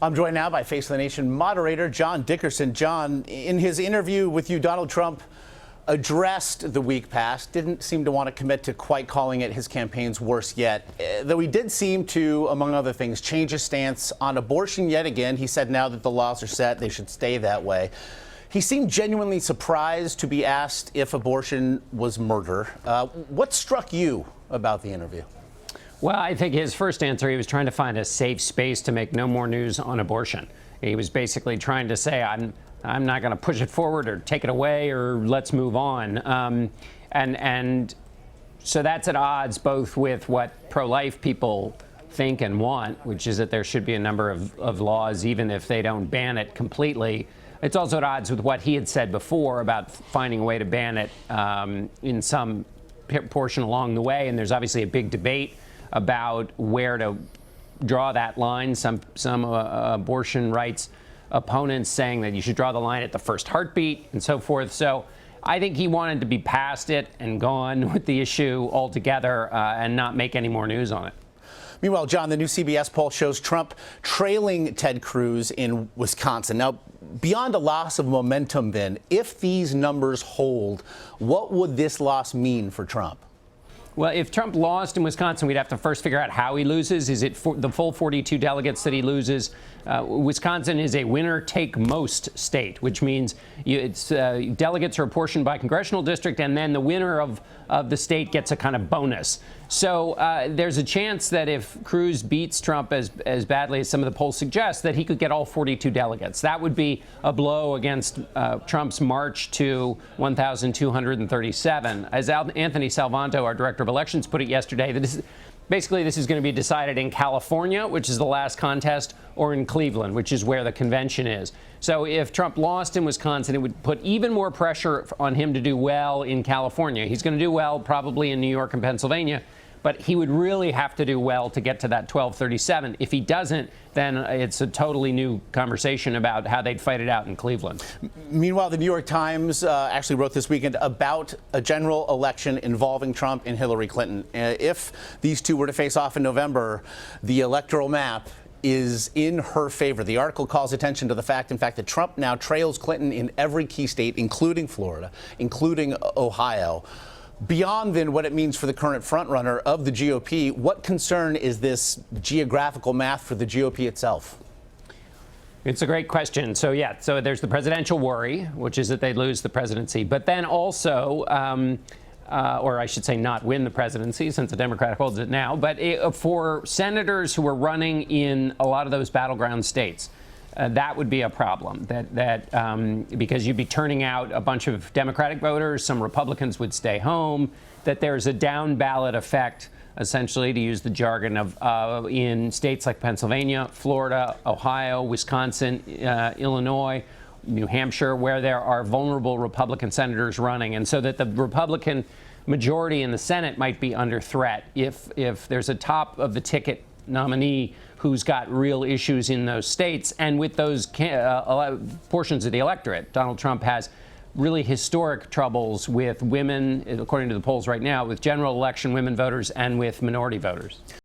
I'm joined now by Face of the Nation moderator John Dickerson. John, in his interview with you, Donald Trump addressed the week past, didn't seem to want to commit to quite calling it his campaign's worst yet, though he did seem to, among other things, change his stance on abortion yet again. He said now that the laws are set, they should stay that way. He seemed genuinely surprised to be asked if abortion was murder. What struck you about the interview? Well, I think his first answer, he was trying to find a safe space to make no more news on abortion. He was basically trying to say, I'm not going to push it forward or take it away or let's move on. And so that's at odds both with what pro-life people think and want, which is that there should be a number of laws, even if they don't ban it completely. It's also at odds with what he had said before about finding a way to ban it in some portion along the way. And there's obviously a big debate about where to draw that line. Some abortion rights opponents saying that you should draw the line at the first heartbeat and so forth. So I think he wanted to be past it and gone with the issue altogether and not make any more news on it. Meanwhile, John, the new CBS poll shows Trump trailing Ted Cruz in Wisconsin. Now, beyond a loss of momentum then, if these numbers hold, what would this loss mean for Trump? Well, if Trump lost in Wisconsin, we'd have to first figure out how he loses. Is it the full 42 delegates that he loses? Wisconsin is a winner-take-most state, which means delegates are apportioned by congressional district, and then the winner of the state gets a kind of bonus. So there's a chance that if Cruz beats Trump as badly as some of the polls suggest, that he could get all 42 delegates. That would be a blow against Trump's march to 1,237. As Anthony Salvanto, our director of elections, put it yesterday, that this is going to be decided in California, which is the last contest, or in Cleveland, which is where the convention is. So if Trump lost in Wisconsin, it would put even more pressure on him to do well in California. He's going to do well probably in New York and Pennsylvania, but he would really have to do well to get to that 1237. If he doesn't, then it's a totally new conversation about how they'd fight it out in Cleveland. Meanwhile, the New York Times actually wrote this weekend about a general election involving Trump and Hillary Clinton. If these two were to face off in November, the electoral map is in her favor. The article calls attention to the fact, in fact, that Trump now trails Clinton in every key state, including Florida, including Ohio. Beyond then what it means for the current frontrunner of the GOP, what concern is this geographical math for the GOP itself? It's a great question. So there's the presidential worry, which is that they'd lose the presidency, but then also, or I should say not win the presidency since the Democrat holds it now, but for senators who are running in a lot of those battleground states, that would be a problem, because you'd be turning out a bunch of Democratic voters, some Republicans would stay home, that there's a down ballot effect, essentially, to use the jargon of in states like Pennsylvania, Florida, Ohio, Wisconsin, Illinois, New Hampshire, where there are vulnerable Republican senators running, and so that the Republican majority in the Senate might be under threat if there's a top of the ticket nominee who's got real issues in those states. And with those portions of the electorate, Donald Trump has really historic troubles with women, according to the polls right now, with general election women voters and with minority voters.